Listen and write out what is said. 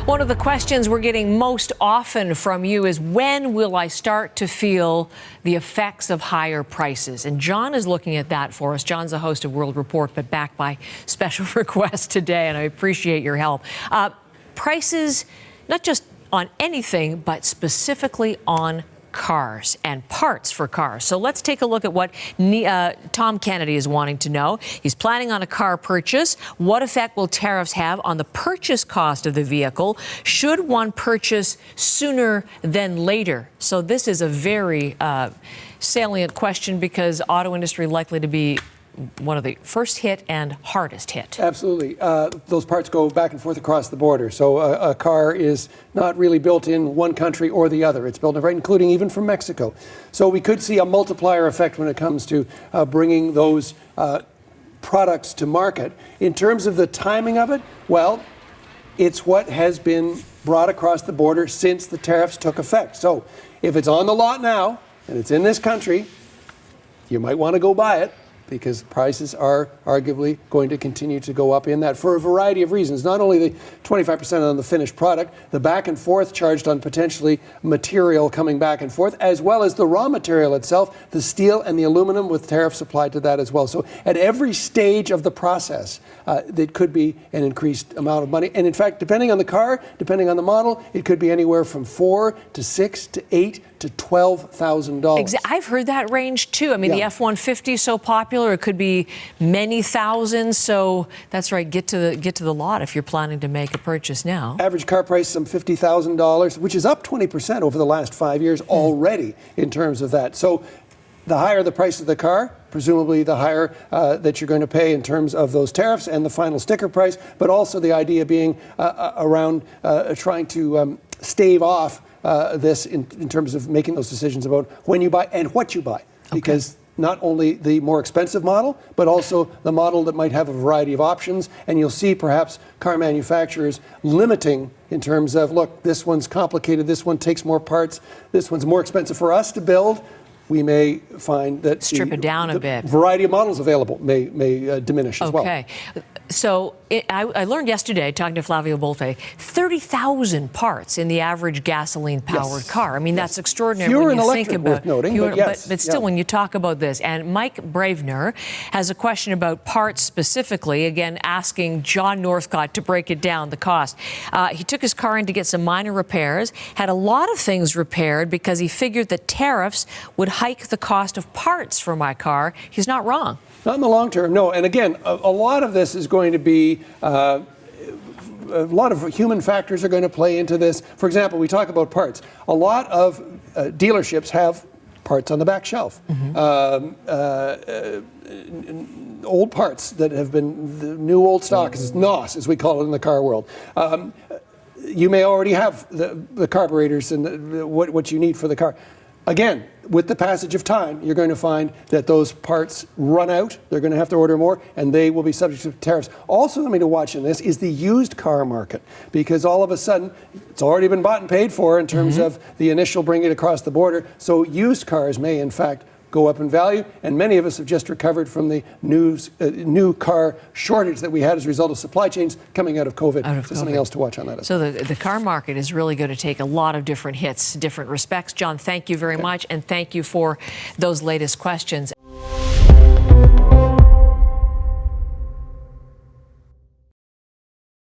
One of the questions we're getting most often from you is, when will I start to feel the effects of higher prices? And John is looking at that for us. John's the host of World Report, but backed by special request today, and I appreciate your help. Prices, not just on anything, but specifically on cars and parts for cars. So let's take a look at what Tom Kennedy is wanting to know. He's planning on a car purchase. What effect will tariffs have on the purchase cost of the vehicle? Should one purchase sooner than later? So this is a very salient question, because auto industry likely to be one of the first hit and hardest hit. Absolutely. Those parts go back and forth across the border. So a car is not really built in one country or the other. It's built right, including even from Mexico. So we could see a multiplier effect when it comes to bringing those products to market. In terms of the timing of it, well, it's what has been brought across the border since the tariffs took effect. So if it's on the lot now and it's in this country, you might want to go buy it, because prices are arguably going to continue to go up in that for a variety of reasons. Not only the 25% on the finished product, the back and forth charged on potentially material coming back and forth, as well as the raw material itself, the steel and the aluminum, with tariffs applied to that as well. So at every stage of the process, there could be an increased amount of money. And in fact, depending on the car, depending on the model, it could be anywhere from $4,000 to $6,000 to $8,000 to $12,000. I've heard that range too. I mean, the F-150 is so popular, it could be many thousands. So that's right. Get to the lot if you're planning to make a purchase now. Average car price, some $50,000, which is up 20% over the last 5 years already in terms of that. So the higher the price of the car, presumably the higher that you're going to pay in terms of those tariffs and the final sticker price, but also the idea being around trying to stave off this in terms of making those decisions about when you buy and what you buy. Because not only the more expensive model, but also the model that might have a variety of options. And you'll see perhaps car manufacturers limiting in terms of, look, this one's complicated, this one takes more parts, this one's more expensive for us to build. We may find that strip it down a bit. Variety of models available may diminish as well. Okay. So I learned yesterday, talking to Flavio Bolfe, 30,000 parts in the average gasoline-powered car. I mean, that's extraordinary. Fewer when you in think electric, about worth noting, but still, when you talk about this. And Mike Bravener has a question about parts specifically, again, asking John Northcott to break it down, the cost. He took his car in to get some minor repairs, had a lot of things repaired because he figured that tariffs would hike the cost of parts for my car. He's not wrong. Not in the long term, no. And again, a lot of this is going to be, a lot of human factors are going to play into this. For example, we talk about parts. A lot of dealerships have parts on the back shelf. Old parts that have been the new old stock, NOS, as we call it in the car world. You may already have the carburetors and what you need for the car. Again, with the passage of time, you're going to find that those parts run out. They're going to have to order more, and they will be subject to tariffs. Also, something to watch in this is the used car market, because all of a sudden, it's already been bought and paid for in terms of the initial bringing it across the border. So used cars may, in fact, go up in value, and many of us have just recovered from the new car shortage that we had as a result of supply chains coming out of COVID. So something else to watch on that. So the car market is really going to take a lot of different hits, different respects. John, thank you very much, and thank you for those latest questions.